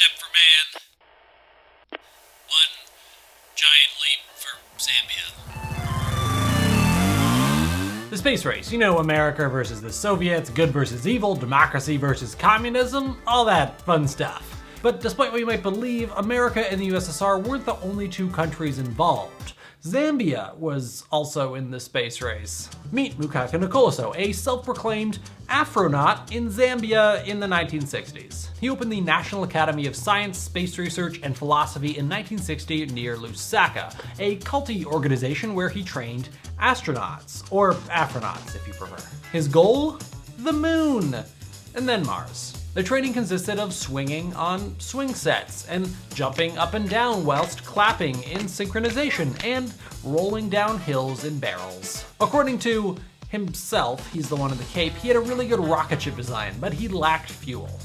step for man, one giant leap for Zambia. The space race, you know, America versus the Soviets, good versus evil, democracy versus communism, all that fun stuff. But despite what you might believe, America and the USSR weren't the only two countries involved. Zambia was also in the space race. Meet Mukaka Nicoloso, a self-proclaimed Afronaut in Zambia in the 1960s. He opened the National Academy of Science, Space Research, and Philosophy in 1960 near Lusaka, a culty organization where he trained astronauts, or Afronauts if you prefer. His goal? The moon, and then Mars. The training consisted of swinging on swing sets and jumping up and down whilst clapping in synchronization and rolling down hills in barrels. According to himself, he's the one in the Cape, he had a really good rocket ship design, but he lacked fuel.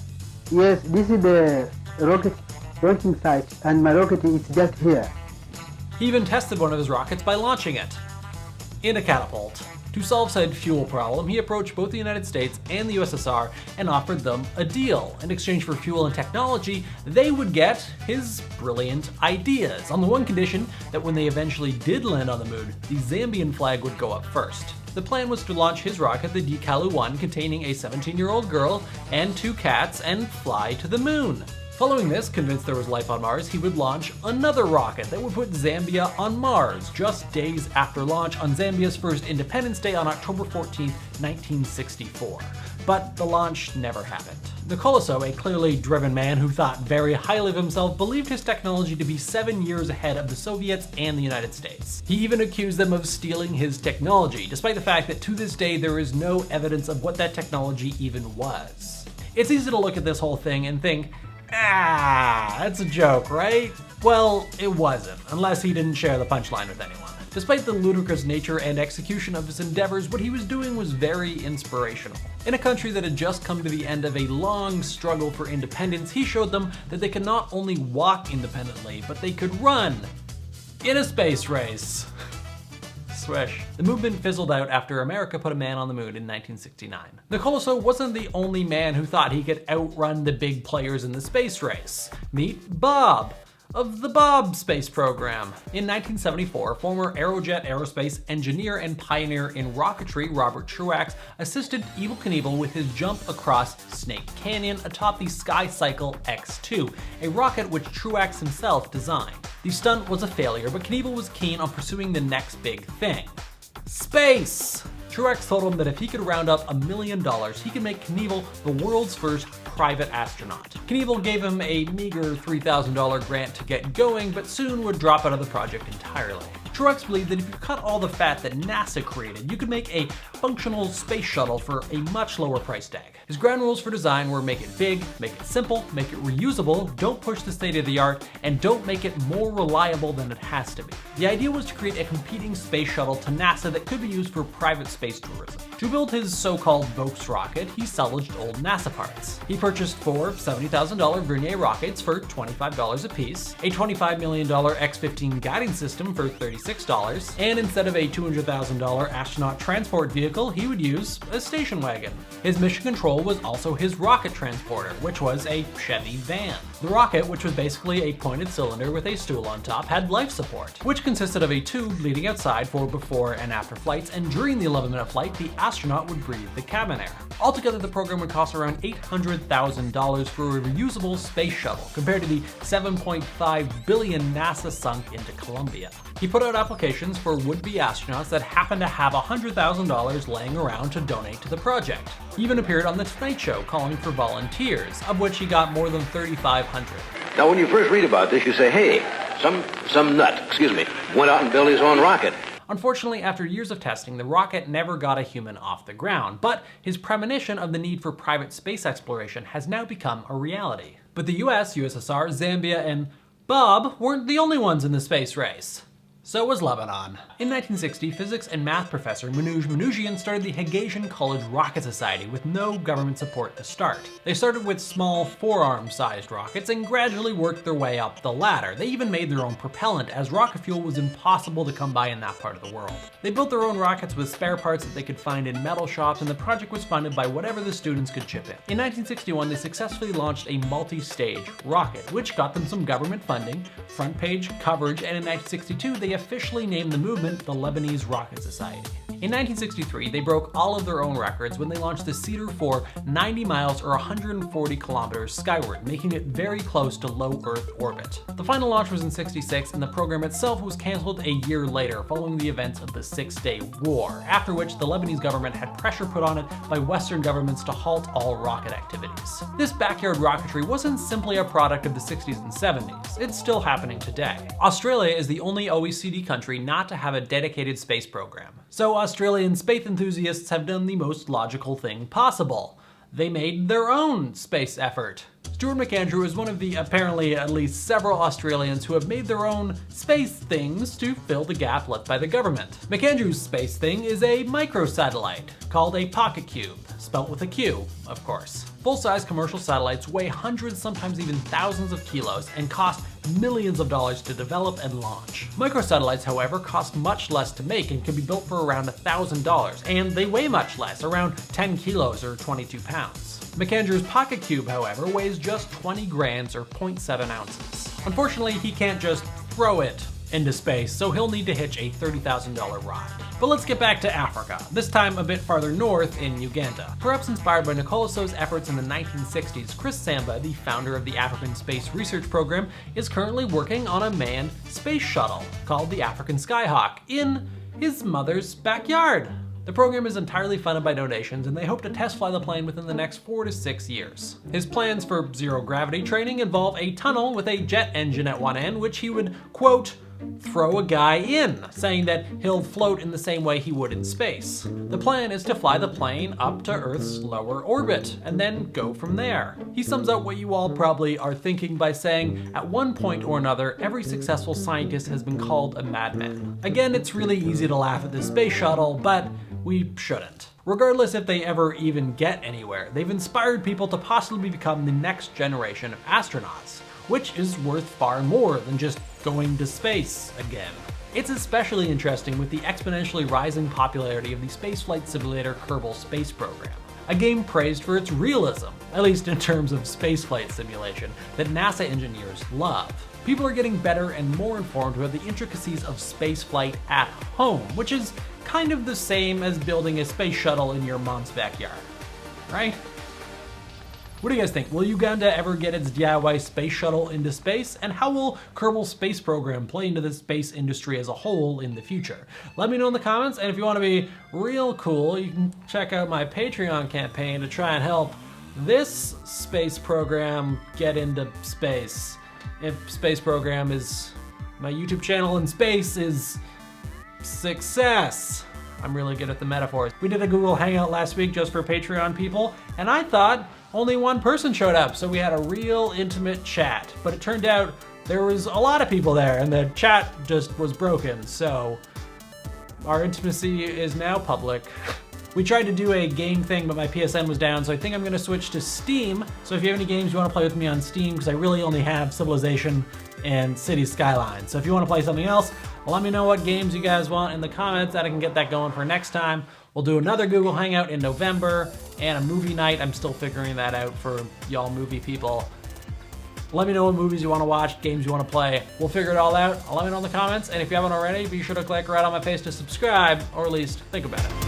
Yes, this is the rocket launching site, and my rocket is just here. He even tested one of his rockets by launching it in a catapult. To solve said fuel problem, he approached both the United States and the USSR and offered them a deal. In exchange for fuel and technology, they would get his brilliant ideas, on the one condition that when they eventually did land on the moon, the Zambian flag would go up first. The plan was to launch his rocket, the Dikalu-1, containing a 17-year-old girl and 2 cats, and fly to the moon. Following this, convinced there was life on Mars, he would launch another rocket that would put Zambia on Mars just days after launch on Zambia's first Independence Day on October 14, 1964. But the launch never happened. Nicoloso, a clearly driven man who thought very highly of himself, believed his technology to be 7 years ahead of the Soviets and the United States. He even accused them of stealing his technology, despite the fact that to this day there is no evidence of what that technology even was. It's easy to look at this whole thing and think, that's a joke, right? Well, it wasn't, unless he didn't share the punchline with anyone. Despite the ludicrous nature and execution of his endeavors, what he was doing was very inspirational. In a country that had just come to the end of a long struggle for independence, he showed them that they could not only walk independently, but they could run in a space race. Swish. The movement fizzled out after America put a man on the moon in 1969. Nicoloso wasn't the only man who thought he could outrun the big players in the space race. Meet Bob of the Bob space program. In 1974, former Aerojet Aerospace engineer and pioneer in rocketry Robert Truax assisted Evel Knievel with his jump across Snake Canyon atop the SkyCycle X2, a rocket which Truax himself designed. The stunt was a failure, but Knievel was keen on pursuing the next big thing: space! Truax told him that if he could round up $1 million, he could make Knievel the world's first private astronaut. Knievel gave him a meager $3,000 grant to get going, but soon would drop out of the project entirely. Truax believed that if you cut all the fat that NASA created, you could make a functional space shuttle for a much lower price tag. His ground rules for design were make it big, make it simple, make it reusable, don't push the state of the art, and don't make it more reliable than it has to be. The idea was to create a competing space shuttle to NASA that could be used for private space tourism. To build his so-called Vokes rocket, he salvaged old NASA parts. He purchased 4 $70,000 Vernier rockets for $25 apiece, a $25 million X-15 guiding system for $36, and instead of a $200,000 astronaut transport vehicle, he would use a station wagon. His mission control was also his rocket transporter, which was a Chevy van. The rocket, which was basically a pointed cylinder with a stool on top, had life support, which consisted of a tube leading outside for before and after flights, and during the 11-minute flight, the astronaut would breathe the cabin air. Altogether, the program would cost around $800,000 for a reusable space shuttle, compared to the $7.5 billion NASA sunk into Columbia. He put out applications for would-be astronauts that happened to have $100,000 laying around to donate to the project. He even appeared on The Tonight Show calling for volunteers, of which he got more than 3,500. Now, when you first read about this, you say, hey, some nut, went out and built his own rocket. Unfortunately, after years of testing, the rocket never got a human off the ground, but his premonition of the need for private space exploration has now become a reality. But the US, USSR, Zambia, and Bob weren't the only ones in the space race. So was Lebanon. In 1960, physics and math professor Manouj Manouchian started the Hagasian College Rocket Society with no government support to start. They started with small forearm-sized rockets and gradually worked their way up the ladder. They even made their own propellant, as rocket fuel was impossible to come by in that part of the world. They built their own rockets with spare parts that they could find in metal shops, and the project was funded by whatever the students could chip in. In 1961, they successfully launched a multi-stage rocket, which got them some government funding, front page coverage, and in 1962, they officially named the movement the Lebanese Rocket Society. In 1963, they broke all of their own records when they launched the Cedar 4 90 miles or 140 kilometers skyward, making it very close to low Earth orbit. The final launch was in '66, and the program itself was canceled a year later following the events of the Six-Day War, after which the Lebanese government had pressure put on it by Western governments to halt all rocket activities. This backyard rocketry wasn't simply a product of the 60s and 70s, it's still happening today. Australia is the only OECD country not to have a dedicated space program. So Australian space enthusiasts have done the most logical thing possible. They made their own space effort. Stuart McAndrew is one of the apparently at least several Australians who have made their own space things to fill the gap left by the government. McAndrew's space thing is a microsatellite called a pocket cube, spelt with a Q, of course. Full-size commercial satellites weigh hundreds, sometimes even thousands of kilos, and cost millions of dollars to develop and launch. Microsatellites, however, cost much less to make and can be built for around $1,000, and they weigh much less, around 10 kilos or 22 pounds. McAndrew's pocket cube, however, weighs just 20 grams or 0.7 ounces. Unfortunately, he can't just throw it into space, so he'll need to hitch a $30,000 ride. But let's get back to Africa, this time a bit farther north in Uganda. Perhaps inspired by Nicola Sow's efforts in the 1960s, Chris Samba, the founder of the African Space Research Program, is currently working on a manned space shuttle called the African Skyhawk in his mother's backyard. The program is entirely funded by donations, and they hope to test fly the plane within the next 4 to 6 years. His plans for zero-gravity training involve a tunnel with a jet engine at one end, which he would, quote, throw a guy in, saying that he'll float in the same way he would in space. The plan is to fly the plane up to Earth's lower orbit, and then go from there. He sums up what you all probably are thinking by saying, at one point or another, every successful scientist has been called a madman. Again, it's really easy to laugh at the space shuttle, but we shouldn't. Regardless if they ever even get anywhere, they've inspired people to possibly become the next generation of astronauts, which is worth far more than just going to space again. It's especially interesting with the exponentially rising popularity of the spaceflight simulator Kerbal Space Program, a game praised for its realism, at least in terms of spaceflight simulation, that NASA engineers love. People are getting better and more informed about the intricacies of spaceflight at home, which is kind of the same as building a space shuttle in your mom's backyard, right? What do you guys think? Will Uganda ever get its DIY space shuttle into space? And how will Kerbal Space Program play into the space industry as a whole in the future? Let me know in the comments, and if you want to be real cool, you can check out my Patreon campaign to try and help this space program get into space. If space program is my YouTube channel in space is success. I'm really good at the metaphors. We did a Google Hangout last week just for Patreon people, and I thought only one person showed up, so we had a real intimate chat. But it turned out there was a lot of people there, and the chat just was broken, so our intimacy is now public. We tried to do a game thing, but my PSN was down, so I think I'm gonna switch to Steam. So if you have any games you wanna play with me on Steam, because I really only have Civilization and Cities Skylines. So if you wanna play something else, let me know what games you guys want in the comments, that I can get that going for next time. We'll do another Google Hangout in November, and a movie night. I'm still figuring that out for y'all movie people. Let me know what movies you want to watch, games you want to play. We'll figure it all out. Let me know in the comments, and if you haven't already, be sure to click right on my face to subscribe, or at least think about it.